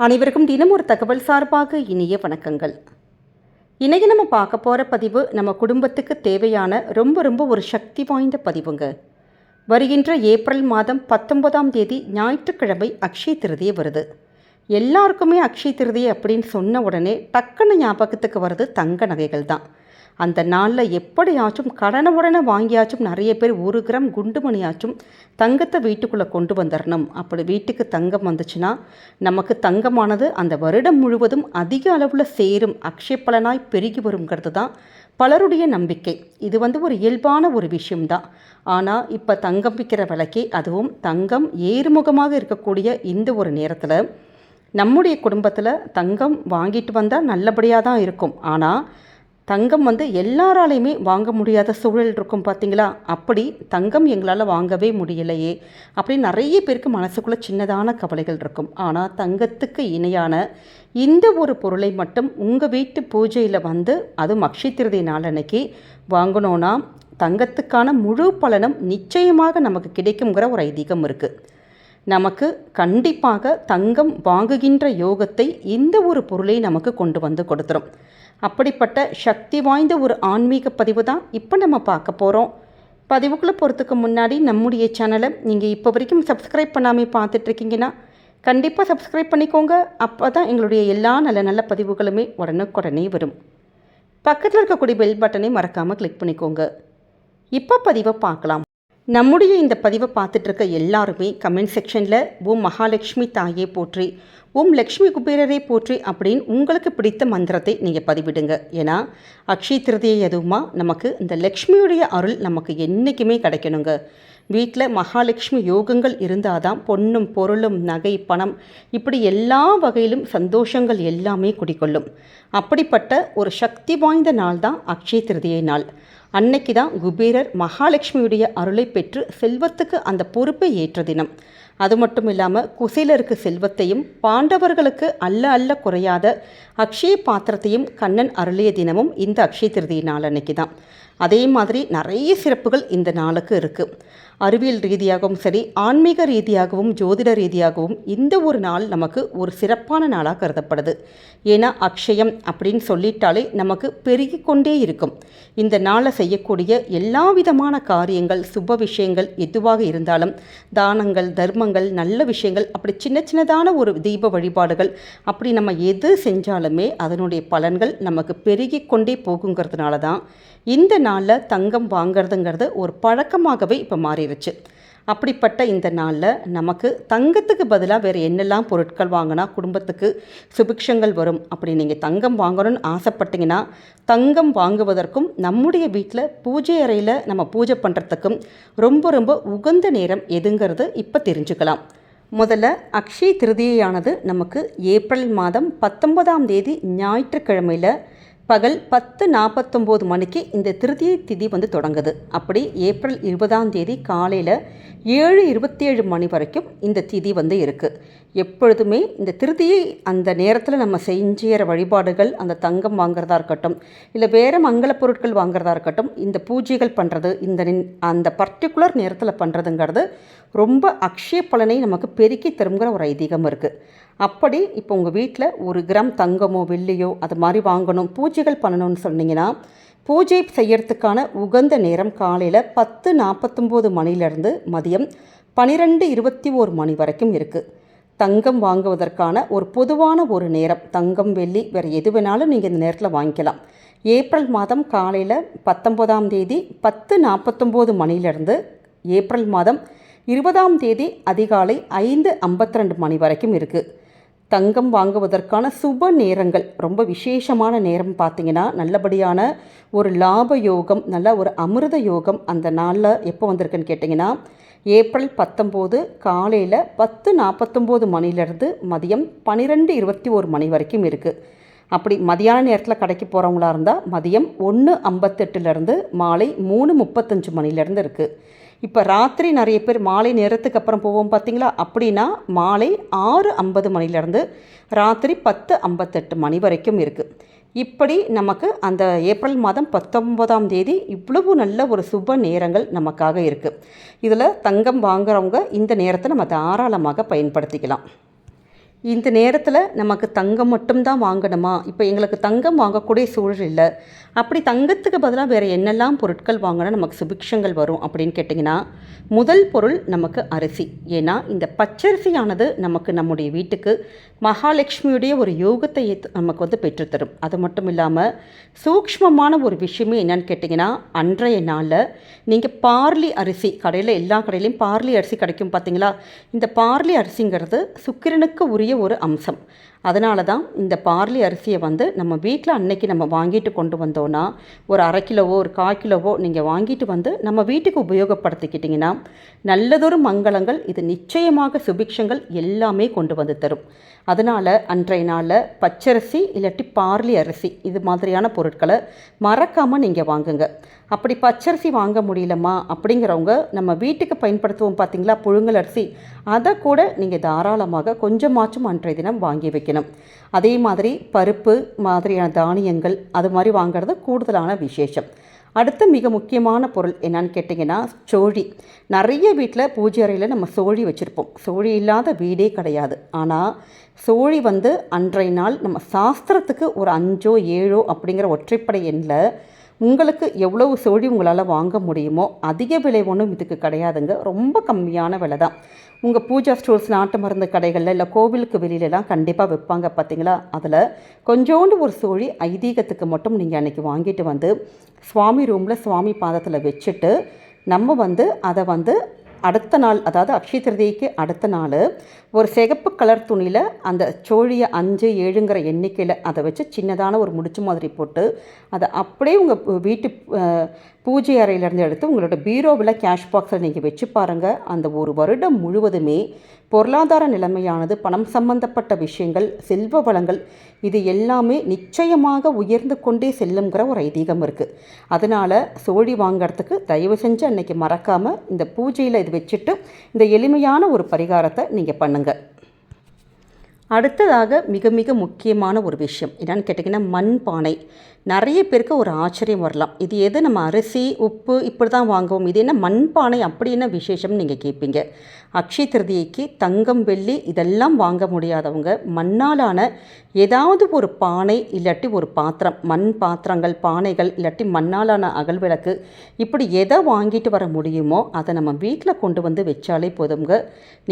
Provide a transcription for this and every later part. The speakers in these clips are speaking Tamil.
அனைவருக்கும் தினம் ஒரு தகவல் சார்பாக இனிய வணக்கங்கள். இன்றைக்கி நம்ம பார்க்க போகிற பதிவு நம்ம குடும்பத்துக்கு தேவையான ரொம்ப ஒரு சக்தி வாய்ந்த பதிவுங்க. வருகின்ற ஏப்ரல் மாதம் 19ஆம் தேதி ஞாயிற்றுக்கிழமை அக்ஷய திருதியை வருது. எல்லாருக்குமே அக்ஷய திருதியை அப்படின்னு சொன்ன உடனே டக்குன்னு ஞாபகத்துக்கு வருது தங்க நகைகள் தான். அந்த நாளில் எப்படியாச்சும் கடனை வாங்கியாச்சும் நிறைய பேர் 1 கிராம் குண்டுமணியாச்சும் தங்கத்தை வீட்டுக்குள்ளே கொண்டு வந்துடணும். அப்படி வீட்டுக்கு தங்கம் வந்துச்சுன்னா நமக்கு தங்கமானது அந்த வருடம் முழுவதும் அதிக அளவில் சேரும், அக்ஷய பலனாய் பெருகி வருங்கிறது தான் பலருடைய நம்பிக்கை. இது ஒரு இயல்பான ஒரு விஷயம்தான். ஆனால் இப்போ தங்கம் விற்கிற விலைக்கு, அதுவும் தங்கம் ஏறுமுகமாக இருக்கக்கூடிய இந்த ஒரு நேரத்தில் நம்முடைய குடும்பத்தில் தங்கம் வாங்கிட்டு வந்தால் நல்லபடியாக தான் இருக்கும். ஆனால் தங்கம் எல்லாராலையுமே வாங்க முடியாத சூழல் இருக்கும் பார்த்தீங்களா? அப்படி தங்கம் எங்களால் வாங்கவே முடியலையே அப்படின்னு நிறைய பேருக்கு மனசுக்குள்ளே சின்னதான கவலைகள் இருக்கும். ஆனால் தங்கத்துக்கு இணையான இந்த ஒரு பொருளை மட்டும் உங்கள் வீட்டு பூஜையில் அதுவும் அக்ஷய திருதியை நாள் அன்னைக்கு வாங்கினோன்னா தங்கத்துக்கான முழு பலனும் நிச்சயமாக நமக்கு கிடைக்குங்கிற ஒரு ஐதீகம் இருக்குது. நமக்கு கண்டிப்பாக தங்கம் வாங்குகின்ற யோகத்தை இந்த ஒரு பொருளை நமக்கு கொண்டு வந்து கொடுத்துரும். அப்படிப்பட்ட சக்தி வாய்ந்த ஒரு ஆன்மீக பதிவு தான் இப்போ நம்ம பார்க்க போகிறோம். பதிவுக்குள்ளே போகிறதுக்கு முன்னாடி நம்முடைய சேனலை நீங்கள் இப்போ வரைக்கும் சப்ஸ்கிரைப் பண்ணாமல் பார்த்துட்ருக்கீங்கன்னா கண்டிப்பாக சப்ஸ்கிரைப் பண்ணிக்கோங்க. அப்போ தான் எங்களுடைய எல்லா நல்ல பதிவுகளுமே உடனுக்குடனே வரும். பக்கத்தில் இருக்கக்கூடிய பெல் பட்டனை மறக்காமல் கிளிக் பண்ணிக்கோங்க. இப்போ பதிவை பார்க்கலாம். நம்முடைய இந்த பதிவை பார்த்துட்ருக்க எல்லாருமே கமெண்ட் செக்ஷனில் ஓம் மகாலட்சுமி தாயே போற்றி, ஓம் லக்ஷ்மி குபேரரை போற்றி அப்படின்னு உங்களுக்கு பிடித்த மந்திரத்தை நீங்கள் பதிவிடுங்க. ஏன்னா அக்ஷய திருதியை எதுவுமா நமக்கு இந்த லக்ஷ்மியுடைய அருள் நமக்கு என்றைக்குமே கிடைக்கணுங்க. வீட்டில் மகாலட்சுமி யோகங்கள் இருந்தால் தான் பொன்னும் பொருளும் நகை பணம் இப்படி எல்லா வகையிலும் சந்தோஷங்கள் எல்லாமே குடிக்கொள்ளும். அப்படிப்பட்ட ஒரு சக்தி வாய்ந்த நாள் தான் அக்ஷய திருதியை நாள். அன்னைக்கு தான் குபேரர் மகாலட்சுமியுடைய அருளை பெற்று செல்வத்துக்கு அந்த பொறுப்பை ஏற்ற தினம். அது மட்டும் இல்லாமல் குசேலருக்கு செல்வத்தையும் பாண்டவர்களுக்கு அல்ல குறையாத அக்ஷய பாத்திரத்தையும் கண்ணன் அருளிய தினமும் இந்த அக்ஷய திருதியை நாள் அன்னைக்கு தான். அதே மாதிரி நிறைய சிறப்புகள் இந்த நாளுக்கு இருக்குது. அறிவியல் ரீதியாகவும் சரி, ஆன்மீக ரீதியாகவும் ஜோதிட ரீதியாகவும் இந்த ஒரு நாள் நமக்கு ஒரு சிறப்பான நாளாக கருதப்படுது. ஏன்னா அக்ஷயம் அப்படின்னு சொல்லிட்டாலே நமக்கு பெருகி கொண்டே இருக்கும். இந்த நாளில் செய்யக்கூடிய எல்லா விதமான காரியங்கள், சுப விஷயங்கள் எதுவாக இருந்தாலும், தானங்கள், தர்மங்கள், நல்ல விஷயங்கள், அப்படி சின்னதான ஒரு தீப வழிபாடுகள், அப்படி நம்ம எது செஞ்சாலுமே அதனுடைய பலன்கள் நமக்கு பெருகி கொண்டே போகுங்கிறதுனால தான் இந்த நாளில் தங்கம் வாங்கிறதுங்கிறது ஒரு பழக்கமாகவே இப்போ மாறிடுச்சு. அப்படிப்பட்ட இந்த நாளில் நமக்கு தங்கத்துக்கு பதிலாக வேறு என்னெல்லாம் பொருட்கள் வாங்கினா குடும்பத்துக்கு சுபிக்ஷங்கள் வரும், அப்படி நீங்கள் தங்கம் வாங்கணும்னு ஆசைப்பட்டீங்கன்னா தங்கம் வாங்குவதற்கும் நம்முடைய வீட்டில் பூஜை அறையில் நம்ம பூஜை பண்ணுறதுக்கும் ரொம்ப உகந்த நேரம் எதுங்கிறது இப்போ தெரிஞ்சுக்கலாம். முதல்ல அக்ஷய திருதியானது நமக்கு ஏப்ரல் மாதம் 19ஆம் தேதி ஞாயிற்றுக்கிழமையில் பகல் 10:49 மணிக்கு இந்த திருதியை திதி தொடங்குது. அப்படி ஏப்ரல் 20ஆம் தேதி காலையில் 7:27 மணி வரைக்கும் இந்த திதி இருக்குது. எப்பொழுதுமே இந்த திருதியை அந்த நேரத்தில் நம்ம செஞ்சுற வழிபாடுகள், அந்த தங்கம் வாங்குறதா இருக்கட்டும், இல்லை வேறு மங்கள பொருட்கள் வாங்குறதா இருக்கட்டும், இந்த பூஜைகள் பண்ணுறது அந்த பர்டிகுலர் நேரத்தில் பண்ணுறதுங்கிறது ரொம்ப அக்ஷய பலனை நமக்கு பெருக்கி தருங்கிற ஒரு ஐதீகம் இருக்குது. அப்படி இப்போ உங்கள் வீட்டில் 1 கிராம் தங்கமோ வெள்ளியோ அது மாதிரி வாங்கணும், பூஜைகள் பண்ணணும்னு சொன்னீங்கன்னா பூஜை செய்யறதுக்கான உகந்த நேரம் காலையில் 10:49 மணிலேருந்து மதியம் 12:21 மணி வரைக்கும் இருக்குது. தங்கம் வாங்குவதற்கான ஒரு பொதுவான ஒரு நேரம், தங்கம் வெள்ளி வேறு எது வேணாலும் நீங்கள் இந்த நேரத்தில் வாங்கிக்கலாம். ஏப்ரல் மாதம் காலையில் 19ஆம் தேதி 10:49 மணிலேருந்து ஏப்ரல் மாதம் 20ஆம் தேதி அதிகாலை 5:52 மணி வரைக்கும் இருக்குது. தங்கம் வாங்குவதற்கான சுப நேரங்கள், ரொம்ப விசேஷமான நேரம் பார்த்திங்கன்னா நல்லபடியான ஒரு லாப யோகம், நல்ல ஒரு அமிர்த யோகம் அந்த நாளில் எப்போ வந்திருக்குன்னு கேட்டிங்கன்னா ஏப்ரல் 19 காலையில் 10:49 மணிலேருந்து மதியம் 12:21 மணி வரைக்கும் இருக்குது. அப்படி மதியான நேரத்தில் கடைக்கு போகிறவங்களா இருந்தால் மதியம் 1:58 மாலை 3:35 மணிலேருந்து இருக்குது. இப்போ ராத்திரி நிறைய பேர் மாலை நேரத்துக்கு அப்புறம் போவோம் பார்த்தீங்களா? அப்படின்னா மாலை 6:50 மணிலேருந்து ராத்திரி 10:58 மணி வரைக்கும் இருக்குது. இப்படி நமக்கு அந்த ஏப்ரல் மாதம் 19ஆம் தேதி இவ்வளவு நல்ல ஒரு சுப நேரங்கள் நமக்காக இருக்குது. இதில் தங்கம் வாங்குறவங்க இந்த நேரத்தை நம்ம தாராளமாக பயன்படுத்திக்கலாம். இந்த நேரத்தில் நமக்கு தங்கம் மட்டும்தான் வாங்கணுமா, இப்போ எங்களுக்கு தங்கம் வாங்கக்கூடிய சூழல் இல்லை, அப்படி தங்கத்துக்கு பதிலாக வேறு என்னெல்லாம் பொருட்கள் வாங்கினா நமக்கு சுபிக்ஷங்கள் வரும் அப்படின்னு கேட்டிங்கன்னா, முதல் பொருள் நமக்கு அரிசி. ஏன்னா இந்த பச்சரிசியானது நமக்கு நம்முடைய வீட்டுக்கு மகாலட்சுமியுடைய ஒரு யோகத்தை நமக்கு வந்து பெற்றுத்தரும். அது மட்டும் இல்லாமல் சூக்ஷ்மமான ஒரு விஷயமே என்னன்னு கேட்டிங்கன்னா, அன்றைய நாளில் நீங்கள் பார்லி அரிசி, கடையில் எல்லா கடையிலையும் பார்லி அரிசி கிடைக்கும் பார்த்தீங்களா, இந்த பார்லி அரிசிங்கிறது சுக்கிரனுக்கு உரிய ஒரு அம்சம். அதனால தான் இந்த பார்லி அரிசியை வந்து நம்ம வீட்டில் அன்னைக்கு நம்ம வாங்கிட்டு கொண்டு வந்தோன்னா, ஒரு அரை கிலோவோ ஒரு 1/4 கிலோவோ நீங்கள் வாங்கிட்டு வந்து நம்ம வீட்டுக்கு உபயோகப்படுத்திக்கிட்டிங்கன்னா நல்லதொரு மங்களங்கள், இது நிச்சயமாக சுபிக்ஷங்கள் எல்லாமே கொண்டு வந்து தரும். அதனால் அன்றைய நாளில் பச்சரிசி இல்லாட்டி பார்லி அரிசி இது மாதிரியான பொருட்களை மறக்காமல் நீங்கள் வாங்குங்க. அப்படி பச்சரிசி வாங்க முடியலம்மா அப்படிங்கிறவங்க நம்ம வீட்டுக்கு பயன்படுத்துவோம் பார்த்திங்களா புழுங்கல் அரிசி, அதை கூட நீங்கள் தாராளமாக கொஞ்சமாச்சும் அன்றைய தினம் வாங்கி வைக்கணும். அதே மாதிரி பருப்பு மாதிரியான தானியங்கள் அது மாதிரி வாங்கிறது கூடுதலான விசேஷம். அடுத்து மிக முக்கியமான பொருள் என்னன்னு கேட்டிங்கன்னா சோழி. நிறைய வீட்டில் பூஜை அறையில் நம்ம சோழி வச்சுருப்போம். சோழி இல்லாத வீடே கிடையாது. ஆனால் சோழி வந்து அன்றைய நாள் நம்ம சாஸ்திரத்துக்கு ஒரு 5ஓ 7ஓ அப்படிங்கிற ஒற்றைப்படை எண்ணில் உங்களுக்கு எவ்வளவு சோழி உங்களால் வாங்க முடியுமோ, அதிக விலை ஒன்றும் இதுக்கு கிடையாதுங்க, ரொம்ப கம்மியான விலை தான். உங்கள் பூஜா ஸ்டோர்ஸ், நாட்டு மருந்து கடைகளில் இல்லை கோவிலுக்கு வெளியிலலாம் கண்டிப்பாக விற்பாங்க பார்த்தீங்களா, அதில் கொஞ்சோண்டு ஒரு சோழி ஐதீகத்துக்கு மட்டும் நீங்கள் அன்றைக்கி வாங்கிட்டு வந்து சுவாமி ரூமில் சுவாமி பாதத்தில் வச்சுட்டு நம்ம வந்து அதை வந்து அடுத்த நாள், அதாவது அக்ஷய திருதியைக்கு அடுத்த நாள் ஒரு சிகப்பு கலர் துணியில் அந்த சோழியை 5 7ங்கிற எண்ணிக்கையில் அதை வச்சு சின்னதான ஒரு முடிச்சு மாதிரி போட்டு அதை அப்படியே உங்கள் வீட்டு பூஜை அறையிலேருந்து எடுத்து உங்களோட பீரோவில் கேஷ் பாக்ஸில் நீங்கள் வச்சு பாருங்கள். அந்த ஒரு வருடம் முழுவதுமே பொருளாதார நிலைமையானது, பணம் சம்பந்தப்பட்ட விஷயங்கள், செல்வ வளங்கள் இது எல்லாமே நிச்சயமாக உயர்ந்து கொண்டே செல்லுங்கிற ஒரு ஐதீகம் இருக்குது. அதனால் சோழி வாங்கிறதுக்கு தயவு செஞ்சு அன்றைக்கி மறக்காமல் இந்த பூஜையில் இது வச்சுட்டு இந்த எளிமையான ஒரு பரிகாரத்தை நீங்கள் பண்ணுங்கள். அடுத்ததாக மிக மிக முக்கியமான ஒரு விஷயம் என்னன்னு கேட்டிங்கன்னா மண்பானை. நிறைய பேருக்கு ஒரு ஆச்சரியம் வரலாம், இது எது நம்ம அரிசி உப்பு இப்படி தான் வாங்குவோம், இது என்ன மண்பானை அப்படி என்ன விசேஷம்னு நீங்கள் கேட்பீங்க. அக்ஷய திருதியைக்கு தங்கம் வெள்ளி இதெல்லாம் வாங்க முடியாதவங்க மண்ணாலான ஏதாவது ஒரு பானை இல்லாட்டி ஒரு பாத்திரம், மண் பாத்திரங்கள் பானைகள் இல்லாட்டி மண்ணாலான அகல் விளக்கு இப்படி எதை வாங்கிட்டு வர முடியுமோ அதை நம்ம வீட்டில் கொண்டு வந்து வச்சாலே போதுங்க.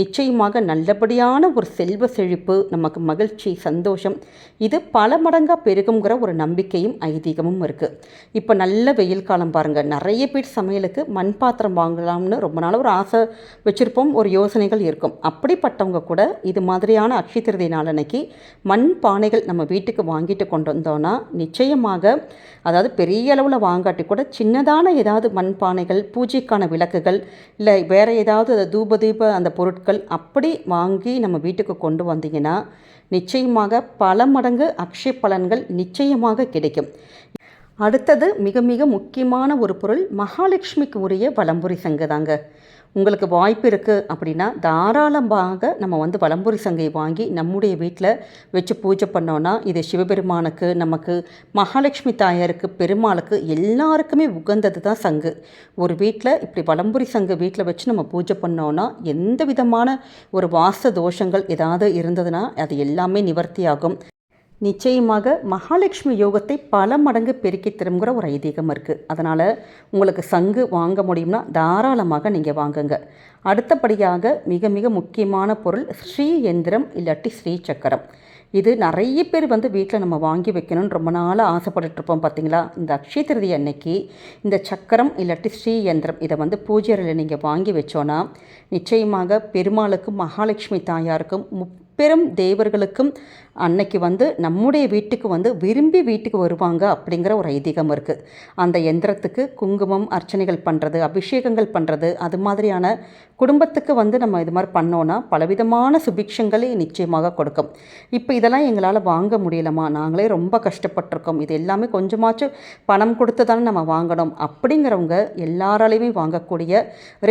நிச்சயமாக நல்லபடியான ஒரு செல்வ செழிப்பு, நமக்கு மகிழ்ச்சி சந்தோஷம் இது பல மடங்காக பெருகுங்கிற ஒரு நம்பிக்கையும் ஐதீகமும் இருக்குது. இப்போ நல்ல வெயில் காலம் பாருங்கள், நிறைய பேர் சமையலுக்கு மண் பாத்திரம் வாங்கலாம்னு ரொம்ப நாள் ஒரு ஆசை வச்சுருப்போம், ஒரு யோசனைகள் இருக்கும். அப்படிப்பட்டவங்க கூட இது மாதிரியான அக்ஷய திருதியை நாள் அன்னைக்கு மண் பானைகள் நம்ம வீட்டுக்கு வாங்கிட்டு கொண்டு வந்தோன்னா நிச்சயமாக, அதாவது பெரிய அளவில் வாங்காட்டி கூட சின்னதான ஏதாவது மண் பானைகள், பூஜைக்கான விளக்குகள் இல்லை வேறு ஏதாவது தூப அந்த பொருட்கள் அப்படி வாங்கி நம்ம வீட்டுக்கு கொண்டு வந்தீங்கன்னா நிச்சயமாக பல மடங்கு அக்ஷய பலன்கள் நிச்சயமாக கிடைக்கும். அடுத்தது மிக மிக முக்கியமான ஒரு பொருள் மகாலட்சுமிக்கு உரிய வலம்புரி சங்கு தாங்க. உங்களுக்கு வாய்ப்பு இருக்குது அப்படின்னா தாராளமாக நம்ம வந்து வலம்புரி சங்கை வாங்கி நம்முடைய வீட்டில் வச்சு பூஜை பண்ணோன்னா இது சிவபெருமானுக்கு, நமக்கு மகாலட்சுமி தாயாருக்கு, பெருமாளுக்கு எல்லாருக்குமே உகந்தது தான் சங்கு. ஒரு வீட்டில் இப்படி வலம்புரி சங்கு வீட்டில் வச்சு நம்ம பூஜை பண்ணோன்னா எந்த விதமான ஒரு வாஸ்து தோஷங்கள் ஏதாவது இருந்ததுன்னா அது எல்லாமே நிவர்த்தி ஆகும். நிச்சயமாக மகாலட்சுமி யோகத்தை பல மடங்கு பெருக்கி திரும்புகிற ஒரு ஐதீகம் இருக்குது. அதனால் உங்களுக்கு சங்கு வாங்க முடியும்னா தாராளமாக நீங்கள் வாங்குங்க. அடுத்தபடியாக மிக மிக முக்கியமான பொருள் ஸ்ரீ எந்திரம் இல்லாட்டி ஸ்ரீ சக்கரம். இது நிறைய பேர் வந்து வீட்டில் நம்ம வாங்கி வைக்கணும்னு ரொம்ப நாளாக ஆசைப்பட்டுருப்போம் பார்த்தீங்களா. இந்த அக்ஷய திருதி அன்னைக்கு இந்த சக்கரம் இல்லாட்டி ஸ்ரீ யந்திரம் இதை வந்து பூஜை அறையில் நீங்கள் வாங்கி வச்சோன்னா நிச்சயமாக பெருமாளுக்கும் மகாலட்சுமி தாயாருக்கும் பெரும் தேவர்களுக்கும் அன்னைக்கு வந்து நம்முடைய வீட்டுக்கு வந்து விரும்பி வீட்டுக்கு வருவாங்க அப்படிங்கிற ஒரு ஐதீகம் இருக்குது. அந்த யந்திரத்துக்கு குங்குமம் அர்ச்சனைகள் பண்ணுறது, அபிஷேகங்கள் பண்ணுறது, அது மாதிரியான குடும்பத்துக்கு வந்து நம்ம இது மாதிரி பண்ணோன்னா பலவிதமான சுபிக்ஷங்களை நிச்சயமாக கொடுக்கும். இப்போ இதெல்லாம் எங்களால் வாங்க முடியலம்மா, நாங்களே ரொம்ப கஷ்டப்பட்டிருக்கோம், இது எல்லாமே கொஞ்சமாச்சும் பணம் கொடுத்து தானே நம்ம வாங்கணும் அப்படிங்கிறவங்க எல்லாராலையுமே வாங்கக்கூடிய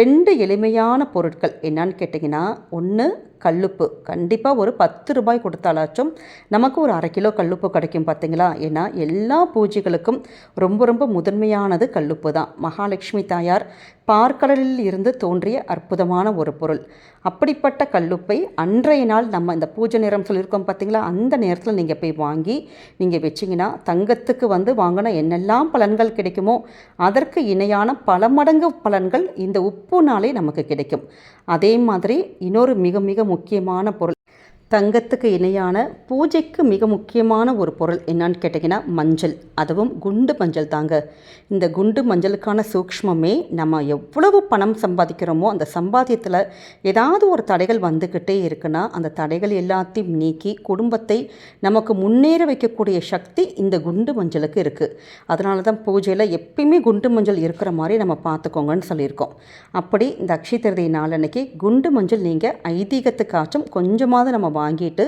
2 எளிமையான பொருட்கள் என்னன்னு கேட்டிங்கன்னா, ஒன்று கல்லுப்பு. கண்டிப்பாக ஒரு 10 ரூபாய் கொடுத்தாலாச்சும் நமக்கு ஒரு அரை கிலோ கல்லுப்பு கிடைக்கும் பார்த்தீங்களா. ஏன்னா எல்லா பூஜைகளுக்கும் ரொம்ப ரொம்ப முதன்மையானது கல்லுப்பு தான். மகாலட்சுமி தாயார் பார்க்கடலில் இருந்து தோன்றிய அற்புதமான ஒரு பொருள். அப்படிப்பட்ட கல்லுப்பை அன்றைய நாள் நம்ம இந்த பூஜை நேரம் சொல்லியிருக்கோம் பார்த்திங்களா, அந்த நேரத்தில் நீங்கள் போய் வாங்கி நீங்கள் வச்சிங்கன்னா தங்கத்துக்கு வாங்கினா என்னெல்லாம் பலன்கள் கிடைக்குமோ அதற்கு இணையான பல மடங்கு பலன்கள் இந்த உப்புனாலே நமக்கு கிடைக்கும். அதே மாதிரி இன்னொரு மிக மிக முக்கியமான பொருள், தங்கத்துக்கு இணையான பூஜைக்கு மிக முக்கியமான ஒரு பொருள் என்னன்னு கேட்டிங்கன்னா மஞ்சள், அதுவும் குண்டு மஞ்சள் தாங்க. இந்த குண்டு மஞ்சளுக்கான சூக்ஷ்மமே நம்ம எவ்வளவு பணம் சம்பாதிக்கிறோமோ அந்த சம்பாத்தியத்தில் ஏதாவது ஒரு தடைகள் வந்துக்கிட்டே இருக்குன்னா அந்த தடைகள் எல்லாத்தையும் நீக்கி குடும்பத்தை நமக்கு முன்னேற வைக்கக்கூடிய சக்தி இந்த குண்டு மஞ்சளுக்கு இருக்குது. அதனால தான் பூஜையில் எப்பயுமே குண்டு மஞ்சள் இருக்கிற மாதிரி நம்ம பார்த்துக்கோங்கன்னு சொல்லியிருக்கோம். அப்படி இந்த அக்ஷய திருதியை நாளன்னைக்கு குண்டு மஞ்சள் நீங்கள் ஐதீகத்துக்காச்சும் கொஞ்சமாவது நம்ம வாங்கிட்டு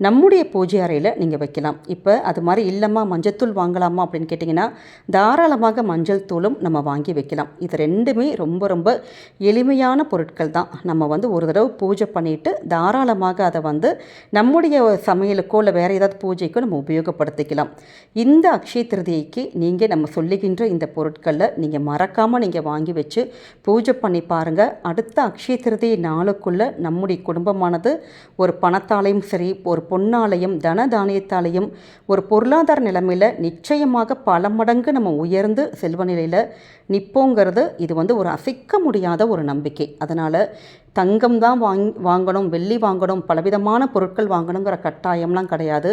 நம்முடைய பூஜை அறையில் நீங்கள் வைக்கலாம். இப்போ அது மாதிரி இல்லைம்மா மஞ்சள் வாங்கலாமா அப்படின்னு கேட்டிங்கன்னா தாராளமாக மஞ்சள் தூளும் நம்ம வாங்கி வைக்கலாம். இது ரெண்டுமே ரொம்ப ரொம்ப எளிமையான பொருட்கள் தான். நம்ம ஒரு தடவை பூஜை பண்ணிவிட்டு தாராளமாக அதை நம்முடைய சமையலுக்கோ இல்லை வேறு ஏதாவது பூஜைக்கோ நம்ம உபயோகப்படுத்திக்கலாம். இந்த அக்ஷய திருதியைக்கு நீங்கள் நம்ம சொல்லுகின்ற இந்த பொருட்களில் நீங்கள் மறக்காமல் நீங்கள் வாங்கி வச்சு பூஜை பண்ணி பாருங்கள். அடுத்த அக்ஷய திருதியை நாளுக்குள்ளே நம்முடைய குடும்பமானது ஒரு பணத்தாலையும் சரி, ஒரு பொன்னாலையும் தனதானியத்தாலையும் ஒரு பொருளாதார நிலைமையில் நிச்சயமாக பல மடங்கு நம்ம உயர்ந்து செல்வ நிலையில் நிற்போங்கிறது இது ஒரு அசைக்க முடியாத ஒரு நம்பிக்கை. அதனால் தங்கம் தான் வாங்கணும், வெள்ளி வாங்கணும், பலவிதமான பொருட்கள் வாங்கணுங்கிற கட்டாயம்லாம் கிடையாது.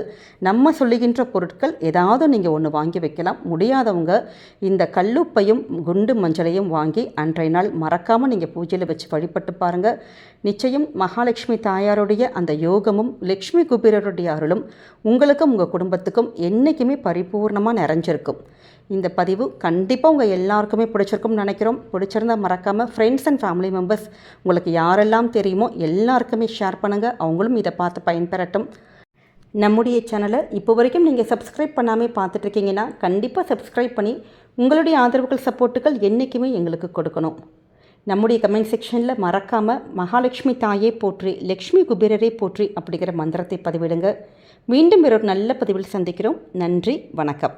நம்ம சொல்லுகின்ற பொருட்கள் ஏதாவது நீங்கள் ஒன்று வாங்கி வைக்கலாம். முடியாதவங்க இந்த கல்லுப்பையும் குண்டு மஞ்சளையும் வாங்கி அன்றைய நாள் மறக்காமல் நீங்கள் பூஜையில் வச்சு வழிபட்டு பாருங்கள். நிச்சயம் மகாலட்சுமி தாயாருடைய அந்த யோகமும் லக்ஷ்மி குபேரருடைய அருளும் உங்களுக்கும் உங்கள் குடும்பத்துக்கும் என்றைக்குமே பரிபூர்ணமாக நிறைஞ்சிருக்கும். இந்த பதிவு கண்டிப்பாக உங்கள் எல்லாருக்குமே பிடிச்சிருக்கும்னு நினைக்கிறோம். பிடிச்சிருந்தால் மறக்காமல் ஃப்ரெண்ட்ஸ் அண்ட் ஃபேமிலி மெம்பர்ஸ் உங்களுக்கு யாரெல்லாம் தெரியுமோ எல்லாருக்குமே ஷேர் பண்ணுங்கள். அவங்களும் இதை பார்த்து பயன்பெறட்டும். நம்முடைய சேனலை இப்போ வரைக்கும் நீங்கள் சப்ஸ்கிரைப் பண்ணாமல் பார்த்துட்ருக்கீங்கன்னா கண்டிப்பாக சப்ஸ்கிரைப் பண்ணி உங்களுடைய ஆதரவுகள் சப்போர்ட்டுகள் என்றைக்குமே எங்களுக்கு கொடுக்கணும். நம்முடைய கமெண்ட் செக்ஷனில் மறக்காமல் மகாலட்சுமி தாயே போற்றி, லக்ஷ்மி குபேரரை போற்றி அப்படிங்கிற மந்திரத்தை பதிவிடுங்க. மீண்டும் வேறொரு நல்ல பதிவில் சந்திக்கிறோம். நன்றி, வணக்கம்.